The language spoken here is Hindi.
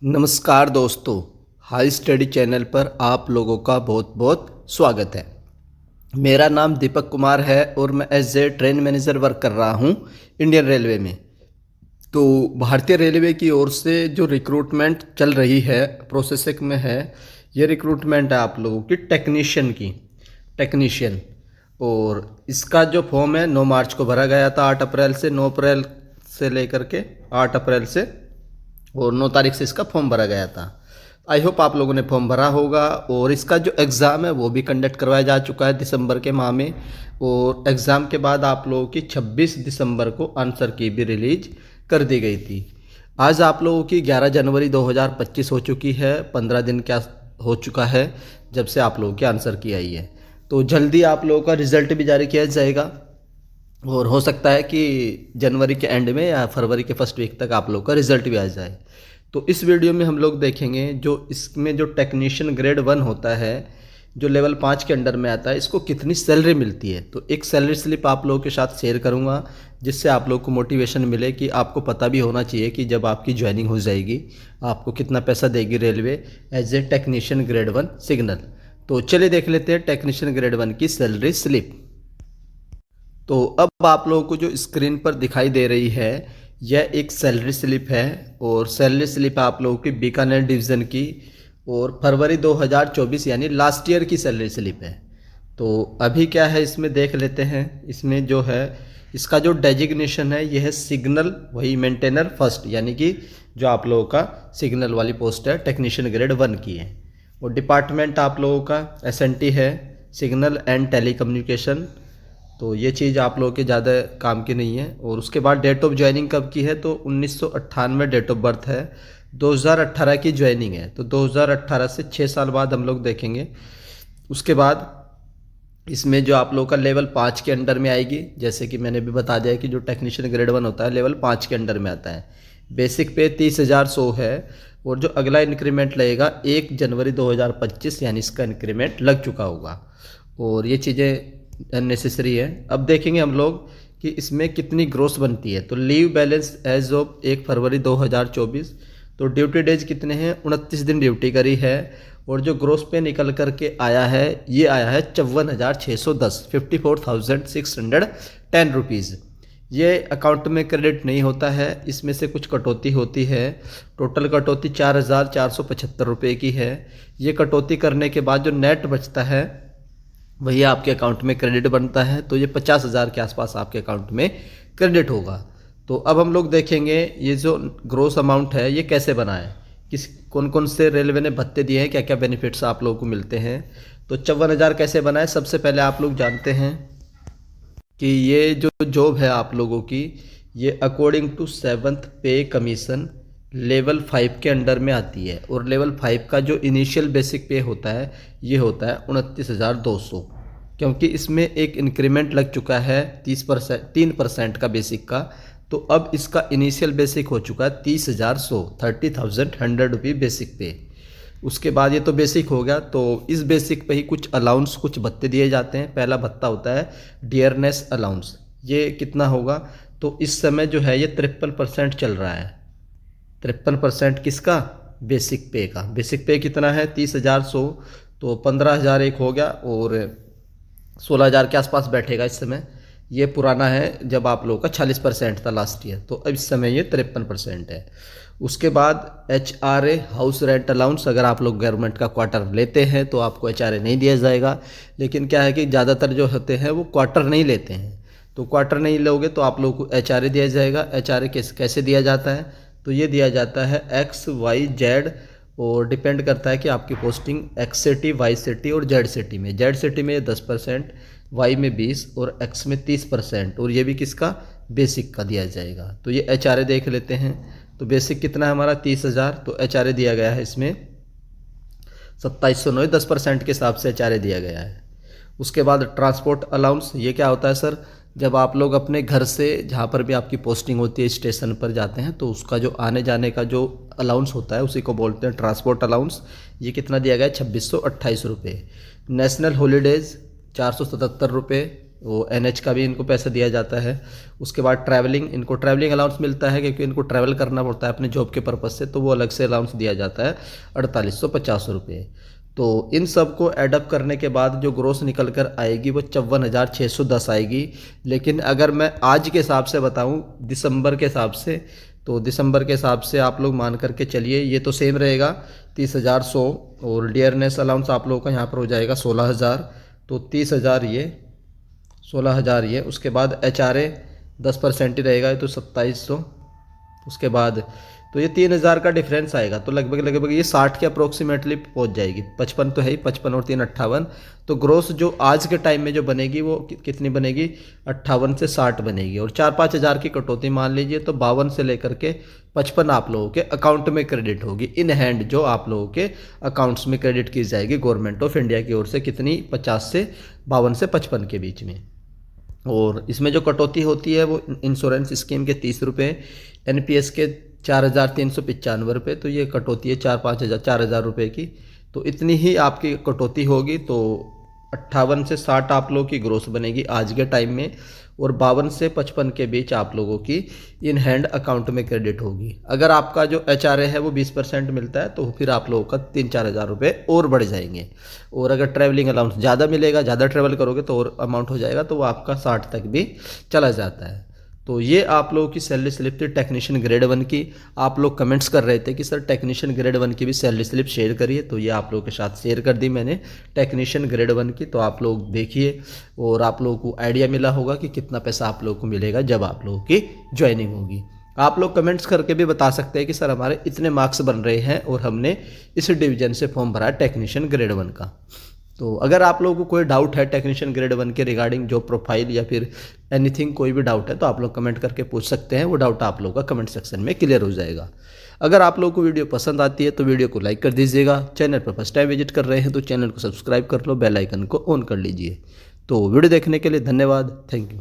नमस्कार दोस्तों, हाई स्टडी चैनल पर आप लोगों का बहुत बहुत स्वागत है। मेरा नाम दीपक कुमार है और मैं as a train manager work कर रहा हूं इंडियन रेलवे में। तो भारतीय रेलवे की ओर से जो रिक्रूटमेंट चल रही है, प्रोसेसिंग में है, ये रिक्रूटमेंट है आप लोगों की टेक्नीशियन। और इसका जो फॉर्म है 9 मार्च को भरा गया था। 8 अप्रैल से 9 अप्रैल से लेकर के 8 अप्रैल से और 9 तारीख से इसका फॉर्म भरा गया था। आई होप आप लोगों ने फॉर्म भरा होगा। और इसका जो एग्ज़ाम है वो भी कंडक्ट करवाया जा चुका है दिसंबर के माह में। और एग्ज़ाम के बाद आप लोगों की 26 दिसंबर को आंसर की भी रिलीज कर दी गई थी। आज आप लोगों की 11 जनवरी 2025 हो चुकी है। 15 दिन क्या हो चुका है जब से आप लोगों की आंसर की आई है। तो जल्दी आप लोगों का रिज़ल्ट भी जारी किया जाएगा और हो सकता है कि जनवरी के एंड में या फरवरी के फर्स्ट वीक तक आप लोग का रिजल्ट भी आ जाए। तो इस वीडियो में हम लोग देखेंगे जो इसमें जो टेक्नीशियन ग्रेड 1 होता है, जो लेवल 5 के अंडर में आता है, इसको कितनी सैलरी मिलती है। तो एक सैलरी स्लिप आप लोगों के साथ शेयर करूंगा जिससे आप लोग को मोटिवेशन मिले कि आपको पता भी होना चाहिए कि जब आपकी ज्वाइनिंग हो जाएगी आपको कितना पैसा देगी railway as a technician grade 1 signal. तो चलिए देख लेते हैं टेक्नीशियन ग्रेड 1 की सैलरी स्लिप। तो अब आप लोगों को जो स्क्रीन पर दिखाई दे रही है यह एक सैलरी स्लिप है। और सैलरी स्लिप आप लोगों की बीकानेर डिवीज़न की और फरवरी 2024 यानी लास्ट ईयर की सैलरी स्लिप है। तो अभी क्या है इसमें देख लेते हैं। इसमें जो है इसका जो डेजिग्नेशन है यह है सिग्नल, वही मेंटेनर फर्स्ट, यानी कि जो आप लोगों का सिग्नल वाली पोस्ट है टेक्नीशियन ग्रेड 1 की है। और डिपार्टमेंट आप लोगों का एसएनटी है, सिग्नल एंड टेलीकम्युनिकेशन। तो ये चीज़ आप लोगों के ज़्यादा काम की नहीं है। और उसके बाद डेट ऑफ ज्वाइनिंग कब की है, तो 1998 डेट ऑफ बर्थ है, 2018 की ज्वाइनिंग है। तो 2018 से 6 साल बाद हम लोग देखेंगे। उसके बाद इसमें जो आप लोगों का लेवल 5 के अंडर में आएगी, जैसे कि मैंने भी बता दिया कि जो टेक्नीशियन ग्रेड 1 होता है लेवल 5 के अंडर में आता है। बेसिक पे 30,100 है। और जो अगला इंक्रीमेंट लगेगा 1 जनवरी 2025 यानी इसका इंक्रीमेंट लग चुका होगा। और ये चीज़ें अननेसेसरी है। अब देखेंगे हम लोग कि इसमें कितनी ग्रोस बनती है। तो लीव बैलेंस एज ऑफ 1 फरवरी 2024, तो ड्यूटी डेज कितने हैं, 29 दिन ड्यूटी करी है। और जो ग्रोस पे निकल करके आया है ये आया है 54,610, 54,610 रुपीज़। ये अकाउंट में क्रेडिट नहीं होता है, इसमें से कुछ कटौती होती है। टोटल कटौती 4,475 रुपये की है। ये कटौती करने के बाद जो नेट बचता है वही आपके अकाउंट में क्रेडिट बनता है। तो ये 50,000 के आसपास आपके अकाउंट में क्रेडिट होगा। तो अब हम लोग देखेंगे ये जो ग्रोस अमाउंट है ये कैसे बना है, कौन कौन से रेलवे ने भत्ते दिए हैं, क्या क्या बेनिफिट्स आप लोगों को मिलते हैं। तो 54,000 कैसे बना है, सबसे पहले आप लोग जानते हैं कि ये जो जॉब है आप लोगों की ये अकॉर्डिंग टू 7th पे कमीशन लेवल 5 के अंडर में आती है। और लेवल 5 का जो इनिशियल बेसिक पे होता है ये होता है 29,200, क्योंकि इसमें एक इंक्रीमेंट लग चुका है 3% का बेसिक का। तो अब इसका इनिशियल बेसिक हो चुका है 30,100, 30,100 रुपये बेसिक पे। उसके बाद ये तो बेसिक हो गया। तो इस बेसिक पे ही कुछ अलाउंस, कुछ भत्ते दिए जाते हैं। पहला भत्ता होता है डियरनेस अलाउंस। ये कितना होगा, तो इस समय जो है ये 53% चल रहा है। 53% किसका, बेसिक पे का। बेसिक पे कितना है 30,100, तो 15,000 एक हो गया और 16,000 के आसपास बैठेगा इस समय। ये पुराना है जब आप लोगों का 40% था लास्ट ईयर, तो अब इस समय ये 53% है। उसके बाद HRA हाउस रेंट अलाउंस, अगर आप लोग गवर्नमेंट का क्वार्टर लेते हैं तो आपको HRA नहीं दिया जाएगा। लेकिन क्या है कि ज़्यादातर जो होते हैं वो क्वार्टर नहीं लेते हैं, तो क्वार्टर नहीं लोगे तो आप लोगों को HRA दिया जाएगा। HRA कैसे दिया जाता है, तो ये दिया जाता है XYZ, और डिपेंड करता है कि आपकी posting X city, Y city और Z सिटी में। Z सिटी में 10%, Y में 20 और X में 30%। और ये भी किसका, बेसिक का दिया जाएगा। तो ये HRA देख लेते हैं। तो बेसिक कितना है हमारा 30,000, तो HRA दिया गया है इसमें 2709, 10% के हिसाब से HRA दिया गया है। उसके बाद ट्रांसपोर्ट अलाउंस, ये क्या होता है सर, जब आप लोग अपने घर से जहाँ पर भी आपकी पोस्टिंग होती है स्टेशन पर जाते हैं तो उसका जो आने जाने का जो अलाउंस होता है उसी को बोलते हैं ट्रांसपोर्ट अलाउंस। ये कितना दिया गया है 2628 रुपये। नेशनल हॉलीडेज़ 477 रुपये। वो NH का भी इनको पैसा दिया जाता है। उसके बाद ट्रैवलिंग, इनको ट्रैवलिंग अलाउंस मिलता है क्योंकि इनको ट्रैवल करना पड़ता है अपने जॉब के पर्पज़ से, तो वो अलग से अलाउंस दिया जाता है 4850 रुपये। तो इन सब को एडअप करने के बाद जो ग्रोस निकल कर आएगी वो 54,610 आएगी। लेकिन अगर मैं आज के हिसाब से बताऊं, दिसंबर के हिसाब से, तो दिसंबर के हिसाब से आप लोग मान करके चलिए ये तो सेम रहेगा 30,100, और डियरनेस अलाउंस आप लोगों का यहाँ पर हो जाएगा 16,000, तो 30,000 ये, 16,000 ये। उसके बाद HRA 10% ही रहेगा, तो 2700। उसके बाद तो ये 3,000 का डिफरेंस आएगा, तो लगभग ये 60 के अप्रोक्सीमेटली पहुंच जाएगी। 55 तो है ही, 55 और 3 58। तो ग्रोस जो आज के टाइम में जो बनेगी वो कितनी बनेगी, 58 से 60 बनेगी। और 4-5 हज़ार की कटौती मान लीजिए, तो 52 से लेकर के 55 आप लोगों के अकाउंट में क्रेडिट होगी इन हैंड, जो आप लोगों के अकाउंट्स में क्रेडिट की जाएगी गवर्नमेंट ऑफ इंडिया की ओर से। कितनी, 50 से 52 से 55 के बीच में। और इसमें जो कटौती होती है वो इंश्योरेंस स्कीम के 30 रुपये, NPS के 4,395 रुपये, तो ये कटौती है 4,000 रुपये की। तो इतनी ही आपकी कटौती होगी, तो 58 से 60 आप लोगों की ग्रोस बनेगी आज के टाइम में, और 52 से 55 के बीच आप लोगों की इन हैंड अकाउंट में क्रेडिट होगी। अगर आपका जो HRA है वो 20% मिलता है, तो फिर आप लोगों का 3-4 हज़ार रुपये और बढ़ जाएंगे। और अगर ट्रैवलिंग अलाउंस ज़्यादा मिलेगा, ज़्यादा ट्रैवल करोगे तो और अमाउंट हो जाएगा, तो वो आपका 60 तक भी चला जाता है। तो ये आप लोगों की सैलरी स्लिप थी टेक्नीशियन ग्रेड 1 की। आप लोग कमेंट्स कर रहे थे कि सर टेक्नीशियन ग्रेड 1 की भी सैलरी स्लिप शेयर करिए, तो ये आप लोगों के साथ शेयर कर दी मैंने टेक्नीशियन ग्रेड 1 की। तो आप लोग देखिए, और आप लोगों को आइडिया मिला होगा कि कितना पैसा आप लोगों को मिलेगा जब आप लोगों की ज्वाइनिंग होगी। आप लोग कमेंट्स करके भी बता सकते हैं कि सर हमारे इतने मार्क्स बन रहे हैं और हमने इस डिवीजन से फॉर्म भरा है टेक्नीशियन ग्रेड 1 का। तो अगर आप लोगों को कोई डाउट है टेक्नीशियन ग्रेड 1 के रिगार्डिंग जॉब प्रोफाइल या फिर एनीथिंग, कोई भी डाउट है तो आप लोग कमेंट करके पूछ सकते हैं। वो डाउट आप लोगों का कमेंट सेक्शन में क्लियर हो जाएगा। अगर आप लोगों को वीडियो पसंद आती है तो वीडियो को लाइक कर दीजिएगा। चैनल पर फर्स्ट टाइम विजिट कर रहे हैं तो चैनल को सब्सक्राइब कर लो, बेल आइकन को ऑन कर लीजिए। तो वीडियो देखने के लिए धन्यवाद, थैंक यू।